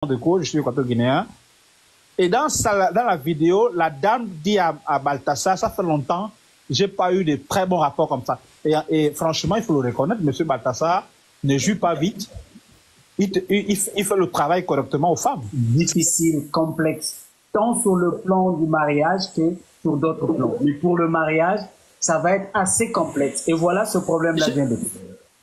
de cause, je suis équateur-guinéen. Et dans la vidéo, la dame dit à Balthazar, ça fait longtemps, j'ai pas eu de très bons rapports comme ça. Et franchement, il faut le reconnaître, monsieur Balthazar ne joue pas vite. Il fait le travail correctement aux femmes. Difficile, complexe, tant sur le plan du mariage que sur d'autres plans. Mais pour le mariage, ça va être assez complexe. Et voilà ce problème-là vient de...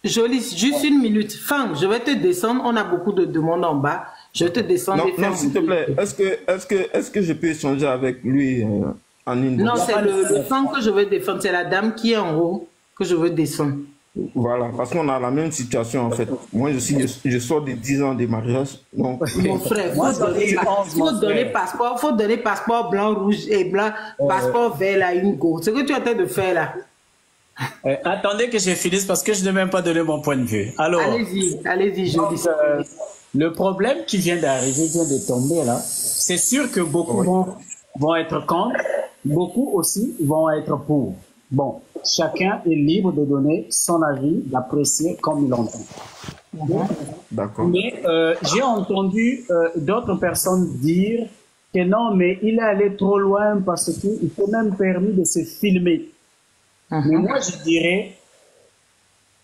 Jolie, juste une minute. Fang, je vais te descendre. On a beaucoup de demandes en bas. Je vais te descendre. Non, s'il te plaît. Est-ce que je peux échanger avec lui en une... Non, c'est le Fang que je veux défendre. C'est la dame qui est en haut que je veux descendre. Voilà, parce qu'on a la même situation en fait. Moi, je sors de 10 ans de mariage. Donc... Mon frère, faut donner passeport blanc, rouge et blanc, passeport vert à une go. C'est ce que tu es en train de faire là. Attendez que je finisse parce que je n'ai même pas donné mon point de vue. Alors, allez-y, je dis ça. Le problème qui vient d'arriver, vient de tomber là, c'est sûr que beaucoup vont être contre, beaucoup aussi vont être pour. Bon, chacun est libre de donner son avis, d'apprécier comme il entend. D'accord. Mais j'ai entendu d'autres personnes dire que non, mais il est allé trop loin parce qu'il s'est même permis de se filmer. Mais moi, je dirais,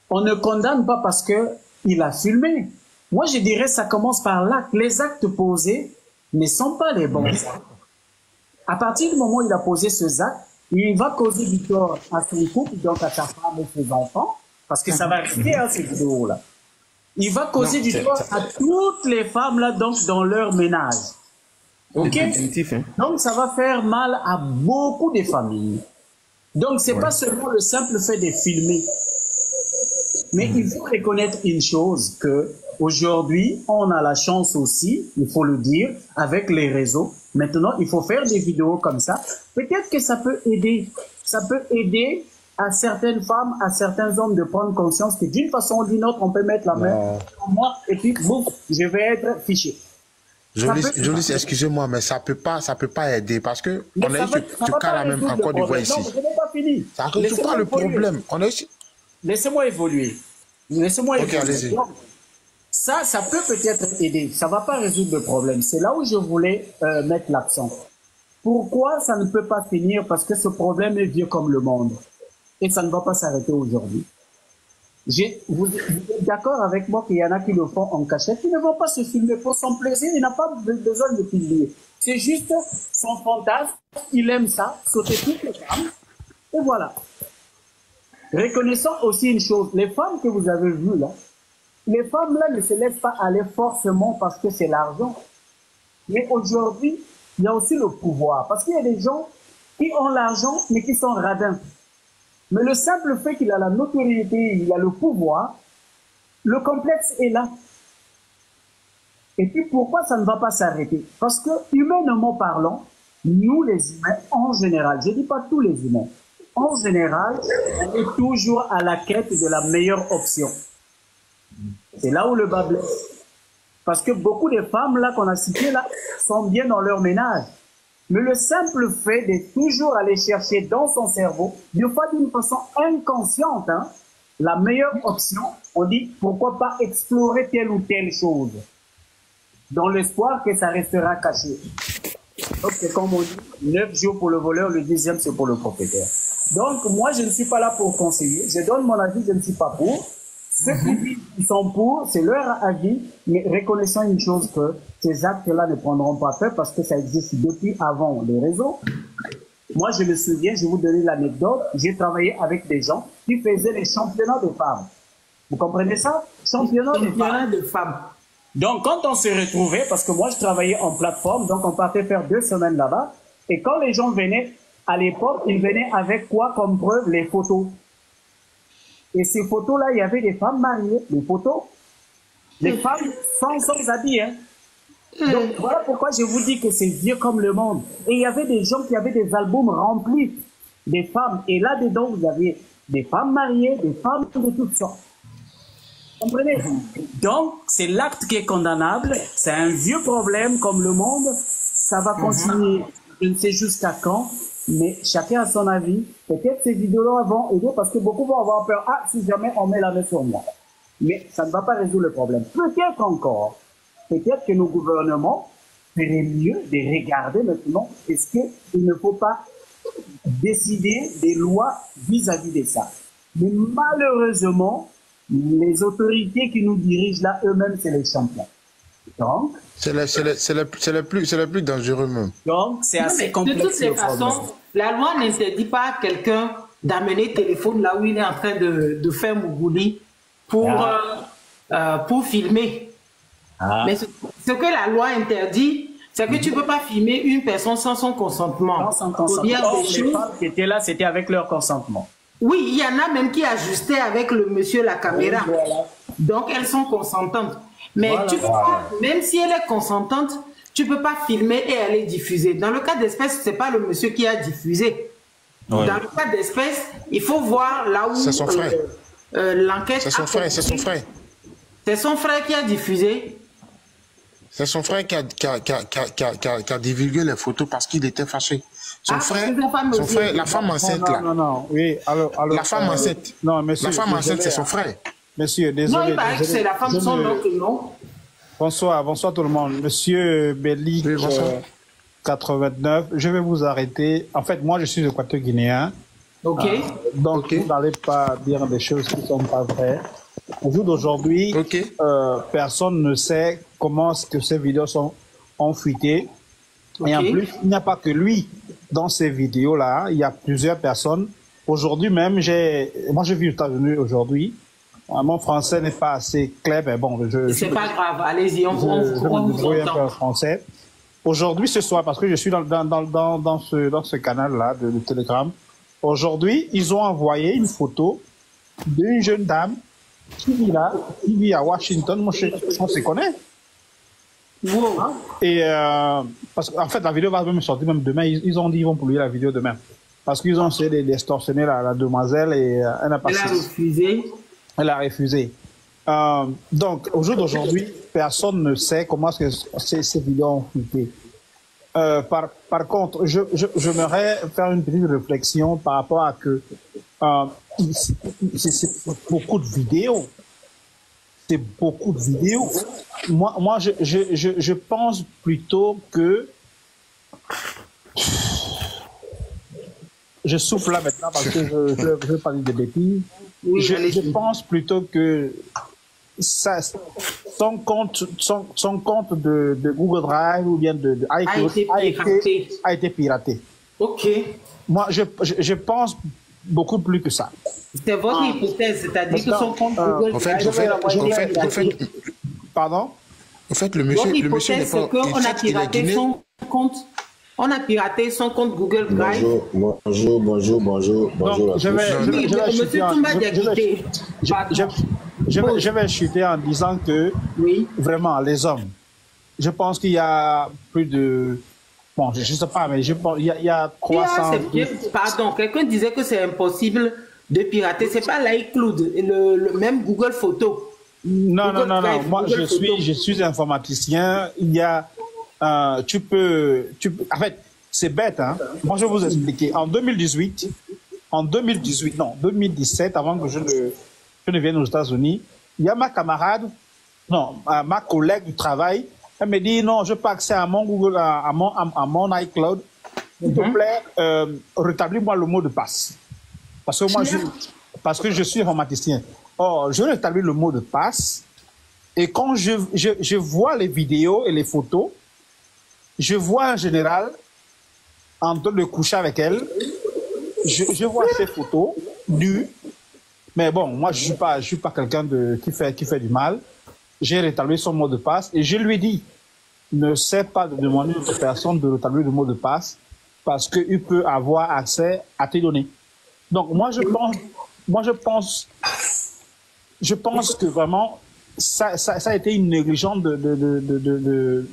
on ne condamne pas parce qu'il a filmé. Moi, je dirais, ça commence par l'acte. Les actes posés ne sont pas les bons actes. À partir du moment où il a posé ce acte, il va causer du tort à son couple, donc à sa femme et ses enfants, parce que ça va rester à ces vidéos-là. Il va causer du tort à toutes les femmes, là, donc, dans leur ménage. OK? Donc, ça va faire mal à beaucoup de familles. Donc, c'est pas seulement le simple fait de filmer. Mais il faut reconnaître une chose, que aujourd'hui, on a la chance aussi, il faut le dire, avec les réseaux. Maintenant, il faut faire des vidéos comme ça. Peut-être que ça peut aider. Ça peut aider à certaines femmes, à certains hommes de prendre conscience que d'une façon ou d'une autre, on peut mettre la main sur moi et puis, boum, je vais être fiché. Jolis, excusez-moi, mais ça peut pas aider parce que on a eu ce cas-là même en Côte d'Ivoire ici. Non, je n'ai pas fini. Ça ne résout pas le problème. Laissez-moi évoluer. Laissez-moi évoluer. Allez-y. Ça peut peut-être aider. Ça ne va pas résoudre le problème. C'est là où je voulais mettre l'accent. Pourquoi ça ne peut pas finir? Parce que ce problème est vieux comme le monde. Et ça ne va pas s'arrêter aujourd'hui. Vous êtes d'accord avec moi qu'il y en a qui le font en cachette, qui ne vont pas se filmer pour son plaisir, il n'a pas besoin de filmer. C'est juste son fantasme, il aime ça, sauter toutes les femmes, et voilà. Reconnaissons aussi une chose, les femmes que vous avez vues là, les femmes là ne se laissent pas aller forcément parce que c'est l'argent. Mais aujourd'hui, il y a aussi le pouvoir, parce qu'il y a des gens qui ont l'argent mais qui sont radins. Mais le simple fait qu'il a la notoriété, il a le pouvoir, le complexe est là. Et puis pourquoi ça ne va pas s'arrêter? Parce que, humainement parlant, nous les humains, en général, je ne dis pas tous les humains, en général, on est toujours à la quête de la meilleure option. C'est là où le bas blesse. Parce que beaucoup de femmes là qu'on a citées là sont bien dans leur ménage. Mais le simple fait de toujours aller chercher dans son cerveau, des fois d'une façon inconsciente, la meilleure option, on dit pourquoi pas explorer telle ou telle chose, dans l'espoir que ça restera caché. Donc c'est comme on dit, 9 jours pour le voleur, le 10e c'est pour le propriétaire. Donc moi je ne suis pas là pour conseiller, je donne mon avis, je ne suis pas pour. Ceux qui sont pour, c'est leur avis, mais reconnaissons une chose que ces actes-là ne prendront pas fait parce que ça existe depuis avant les réseaux. Moi, je me souviens, je vais vous donner l'anecdote, j'ai travaillé avec des gens qui faisaient les championnats de femmes. Vous comprenez ça? Championnat de femmes. Donc, quand on se retrouvait, parce que moi, je travaillais en plateforme, donc on partait faire 2 semaines là-bas, et quand les gens venaient, à l'époque, ils venaient avec quoi comme preuve? Les photos. Et ces photos-là, il y avait des femmes mariées, des photos, des femmes sans habits. Donc voilà pourquoi je vous dis que c'est vieux comme le monde. Et il y avait des gens qui avaient des albums remplis des femmes. Et là-dedans, vous aviez des femmes mariées, des femmes de toutes sortes. Vous comprenez? Donc, c'est l'acte qui est condamnable. C'est un vieux problème comme le monde. Ça va continuer, je ne sais jusqu'à quand. Mais chacun a son avis. Peut-être ces vidéos-là vont aider parce que beaucoup vont avoir peur. Ah, si jamais on met la main sur moi. Mais ça ne va pas résoudre le problème. Peut-être encore peut-être que nos gouvernements feraient mieux de regarder maintenant, est-ce qu'il ne faut pas décider des lois vis-à-vis de ça. Mais malheureusement, les autorités qui nous dirigent là, eux-mêmes, c'est les champions. Donc, c'est le plus dangereux même. Donc, c'est assez complexe. De toutes les façons, la loi n'interdit pas à quelqu'un d'amener le téléphone là où il est en train de faire Mougouli pour filmer. Mais ce que la loi interdit, c'est que tu ne peux pas filmer une personne sans son consentement. Sans son consentement. Les femmes qui étaient là, c'était avec leur consentement. Oui, il y en a même qui ajustaient avec le monsieur la caméra. Oui, voilà. Donc, elles sont consentantes. Mais tu peux pas, même si elle est consentante, tu ne peux pas filmer et aller diffuser. Dans le cas d'espèce, ce n'est pas le monsieur qui a diffusé. Ouais. Dans le cas d'espèce, il faut voir là où c'est son frère. L'enquête. C'est son frère, c'est son frère. C'est son frère qui a diffusé. C'est son frère qui a divulgué les photos parce qu'il était fâché. Son frère, la femme enceinte là. Non, oui, alors la femme enceinte. Non, monsieur. La femme enceinte, c'est son frère. Monsieur, désolé. Non, il paraît que c'est la femme, son oncle, non? Bonsoir tout le monde. Monsieur Bellic, 89, je vais vous arrêter. En fait, moi, je suis équateur-guinéen. Ok. Donc, vous n'allez pas dire des choses qui ne sont pas vraies. Au jour d'aujourd'hui, personne ne sait comment que ces vidéos ont fuité. Et en plus, il n'y a pas que lui dans ces vidéos-là. Il y a plusieurs personnes. Aujourd'hui même, moi j'ai vu aux États-Unis aujourd'hui. Mon français n'est pas assez clair, mais bon, c'est pas grave. Allez-y, on vous entend. Français. Aujourd'hui, ce soir, parce que je suis dans ce canal-là de Telegram. Aujourd'hui, ils ont envoyé une photo d'une jeune dame qui vit à Washington. Moi, on se connaît. Wow. Et parce qu'en fait, la vidéo va même sortir même demain. Ils ont dit qu'ils vont publier la vidéo demain. Parce qu'ils ont essayé d'extorsionner la demoiselle et elle n'a pas. Elle a refusé. Elle a refusé. Donc, au jour d'aujourd'hui, personne ne sait comment ces vidéos ont fuité. Par contre, j'aimerais faire une petite réflexion par rapport à que c'est beaucoup de vidéos. C'est beaucoup de vidéos. Moi, je pense plutôt que je souffle là maintenant parce que je ne veux pas dire de bêtises. Oui, je pense plutôt que son compte de Google Drive ou bien de iCloud a été piraté. Ok. Moi, je pense beaucoup plus que ça. C'est votre hypothèse, c'est-à-dire que son compte Google Drive... Pardon? En fait, le monsieur n'est pas... qu'on a piraté son compte... On a piraté son compte Google Drive. Bonjour. Donc, je vais chuter en disant que, vraiment, les hommes, je pense qu'il y a plus de... Bon, je ne sais pas, mais il y a 300... Pardon, quelqu'un disait que c'est impossible de pirater. Ce n'est pas l'iCloud, le même Google Photo. Non. Moi, je suis informaticien. Il y a... en fait, c'est bête, hein. Moi, je vais vous expliquer. En 2017, avant que je ne vienne aux États-Unis, il y a ma collègue du travail, elle me dit, non, je n'ai pas accès à mon Google, à mon iCloud. S'il te plaît, rétablis-moi le mot de passe. Parce que je suis informaticien. Or, je rétablis le mot de passe, et quand je vois les vidéos et les photos, je vois en général, en train de coucher avec elle, je vois ces photos nues, mais bon, moi je suis pas quelqu'un qui fait du mal. J'ai rétabli son mot de passe et je lui dis, ne sais pas de demander à une personne de rétablir le mot de passe parce qu'il peut avoir accès à tes données. Donc moi je pense que vraiment ça a été une négligence de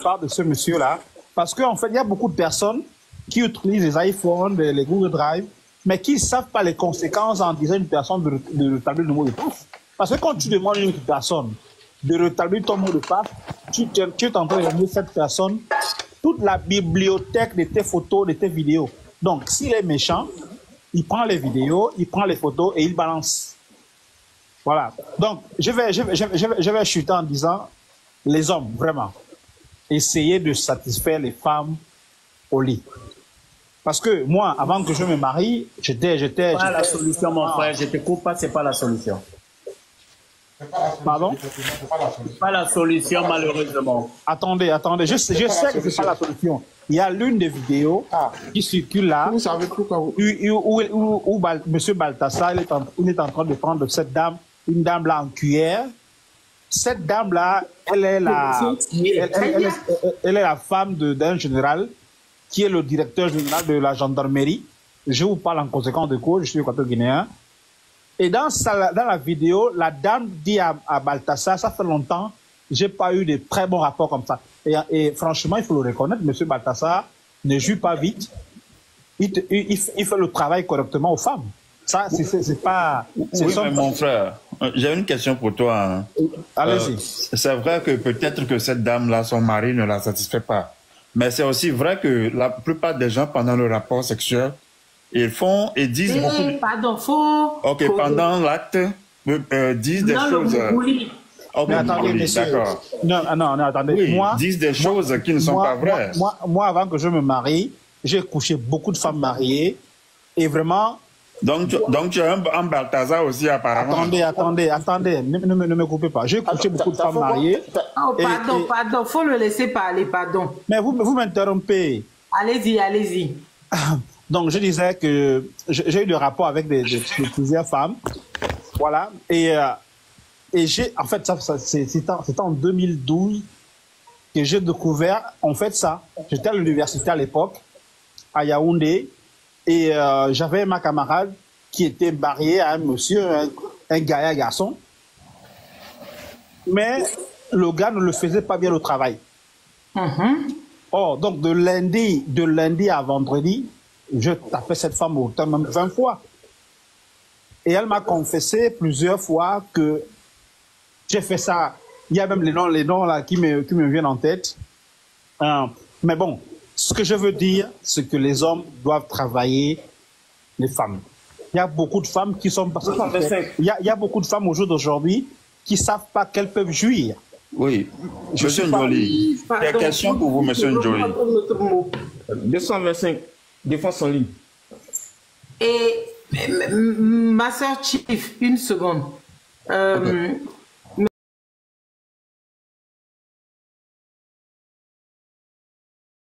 part de ce monsieur-là, parce qu'en fait, il y a beaucoup de personnes qui utilisent les iPhones, les Google Drive, mais qui ne savent pas les conséquences en disant à une personne de rétablir le mot de passe. Parce que quand tu demandes à une personne de rétablir ton mot de passe, tu es en train de donner cette personne toute la bibliothèque de tes photos, de tes vidéos. Donc, s'il est méchant, il prend les vidéos, il prend les photos et il balance. Voilà. Donc, je vais chuter en disant, les hommes, vraiment, essayez de satisfaire les femmes au lit. Parce que moi, avant que je me marie, j'étais pas la solution, mon frère. Je te coupe pas, c'est pas la solution. Pardon? C'est pas la solution, malheureusement. Attendez. Je sais que c'est pas la solution. Il y a l'une des vidéos qui circule là. Vous savez pourquoi où M. Balthassa, il est en train de prendre cette dame, une dame là en cuillère. Cette dame là, elle est la femme d'un général qui est le directeur général de la gendarmerie. Je vous parle en conséquence de cause, je suis équateur-guinéen. Et dans la vidéo, la dame dit à Balthassa, ça fait longtemps, j'ai pas eu de très bons rapports comme ça. Et franchement, il faut le reconnaître, M. Balthassa ne joue pas vite. Il fait le travail correctement aux femmes. Ça, c'est pas... Oui, mais mon frère, j'ai une question pour toi. Hein. Allez-y. C'est vrai que peut-être que cette dame-là, son mari ne la satisfait pas. Mais c'est aussi vrai que la plupart des gens, pendant le rapport sexuel, ils disent beaucoup... Pardon, faux... Ok, pendant l'acte, disent des choses... Ok, mais attendez, monsieur. D'accord. Non, attendez. Oui, disent des choses qui ne sont pas vraies. Moi, avant que je me marie, j'ai couché beaucoup de femmes mariées. Et vraiment... Donc tu es un Balthassa aussi, apparemment. Attendez. Ne me coupez pas. J'ai couché beaucoup de femmes mariées. Oh, pardon. Faut le laisser parler, pardon. Mais vous m'interrompez. Allez-y. Donc, je disais que j'ai eu des rapports avec plusieurs femmes. Voilà. Et en fait, c'était en 2012 que j'ai découvert, en fait, ça. J'étais à l'université à l'époque, à Yaoundé. Et j'avais ma camarade qui était mariée à un monsieur, un garçon. Mais le gars ne le faisait pas bien le travail. Or, donc de lundi à vendredi, je tapais cette femme au temps même 20 fois. Et elle m'a confessé plusieurs fois que j'ai fait ça. Il y a même les noms là qui me viennent en tête. Mais bon. Ce que je veux dire, c'est que les hommes doivent travailler les femmes. Il y a beaucoup de femmes qui sont... Il y a beaucoup de femmes au jour d'aujourd'hui qui ne savent pas qu'elles peuvent jouir. Oui. Monsieur Njoli, il y a question pour vous, monsieur Njoli. 225, défense en ligne. Et ma soeur Chief, une seconde.